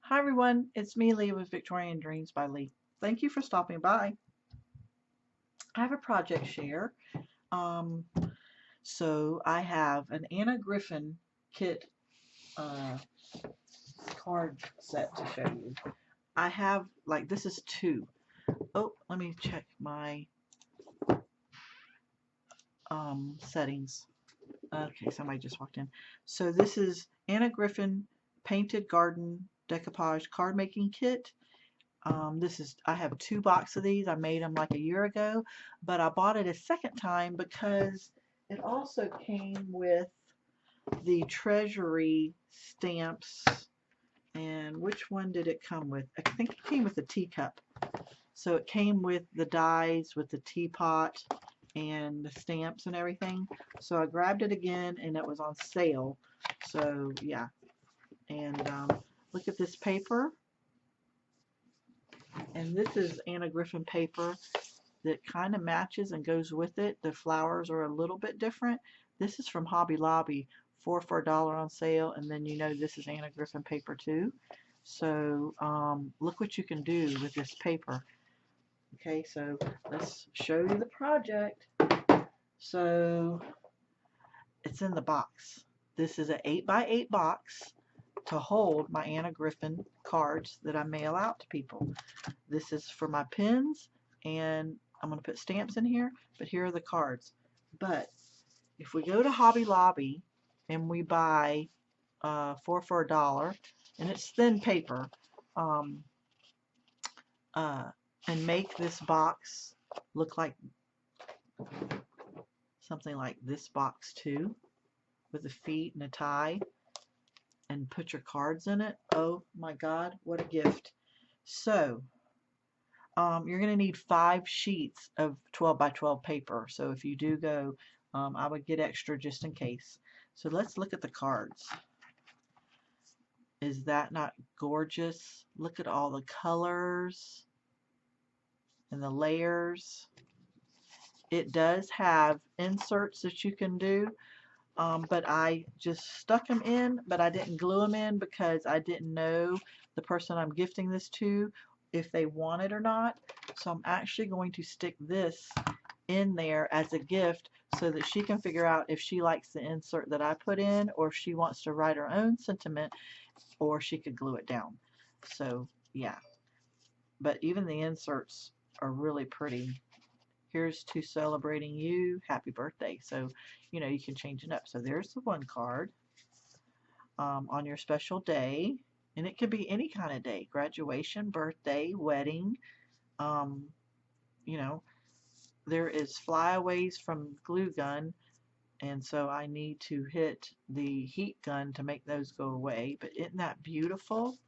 Hi everyone, it's me, Leigh with Victorian Dreams by Leigh. Thank you for stopping by. I have a project share. Um, so I have an Anna Griffin kit card set to show you. I have, like, this is two. Oh, let me check my settings. Okay, somebody just walked in. So this is Anna Griffin Painted Garden Decoupage Card Making Kit. I have two boxes of these. I made them like a year ago, but I bought it a second time because it also came with the Treasury stamps. And which one did it come with? I think it came with the teacup. So it came with the dies, with the teapot, and the stamps and everything. So I grabbed it again, and it was on sale. So yeah, and look at this paper. And this is Anna Griffin paper that kind of matches and goes with it. The flowers are a little bit different. This is from Hobby Lobby, 4 for $1 on sale, and then you know this is Anna Griffin paper too. So look what you can do with this paper. Okay, so let's show you the project. So it's in the box. This is an 8x8 box to hold my Anna Griffin cards that I mail out to people. This is for my pins, and I'm going to put stamps in here, but here are the cards. But if we go to Hobby Lobby and we buy 4 for $1, and it's thin paper, um, and make this box look like something like this box too, with the feet and a tie, and put your cards in it. Oh my God, what a gift. So you're going to need 5 sheets of 12 by 12 paper. So if you do go, I would get extra just in case. So let's look at the cards. Is that not gorgeous? Look at all the colors and the layers. It does have inserts that you can do, but I just stuck them in, but I didn't glue them in because I didn't know the person I'm gifting this to if they want it or not. So I'm actually going to stick this in there as a gift so that she can figure out if she likes the insert that I put in, or if she wants to write her own sentiment, or she could glue it down. So yeah, but even the inserts are really pretty. Here's to celebrating you, happy birthday. So you know, you can change it up. So there's the one card, on your special day, and it could be any kind of day: graduation, birthday, wedding. um, you know, there is flyaways from glue gun, and so I need to hit the heat gun to make those go away. But isn't that beautiful?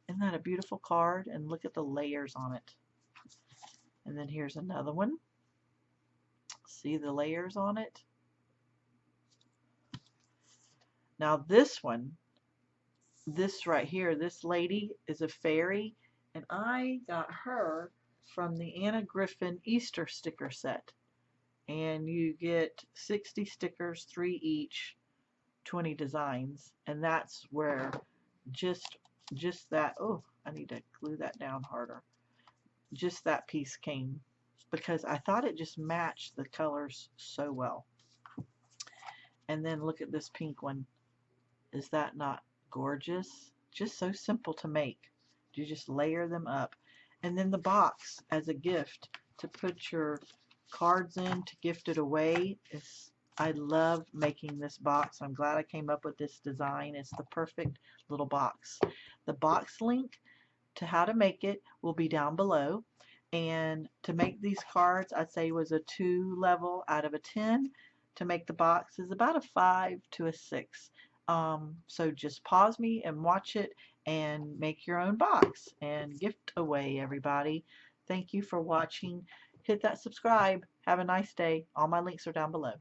Isn't that a beautiful card? And look at the layers on it. And then here's another one. See the layers on it? Now this one, this right here, this lady is a fairy, and I got her from the Anna Griffin Easter sticker set. And you get 60 stickers, 3 each, 20 designs, and that's where just that, oh, I need to glue that down harder. Just that piece came because I thought it just matched the colors so well. And then look at this pink one. Is that not gorgeous? Just so simple to make. You just layer them up. And then the box as a gift to put your cards in, to gift it away. I love making this box. I'm glad I came up with this design. It's the perfect little box. The box link to how to make it will be down below. And to make these cards, I'd say was a 2 level out of a 10. To make the box is about a 5 to a 6. So just pause me and watch it and make your own box and gift away, everybody. Thank you for watching. Hit that subscribe. Have a nice day. All my links are down below.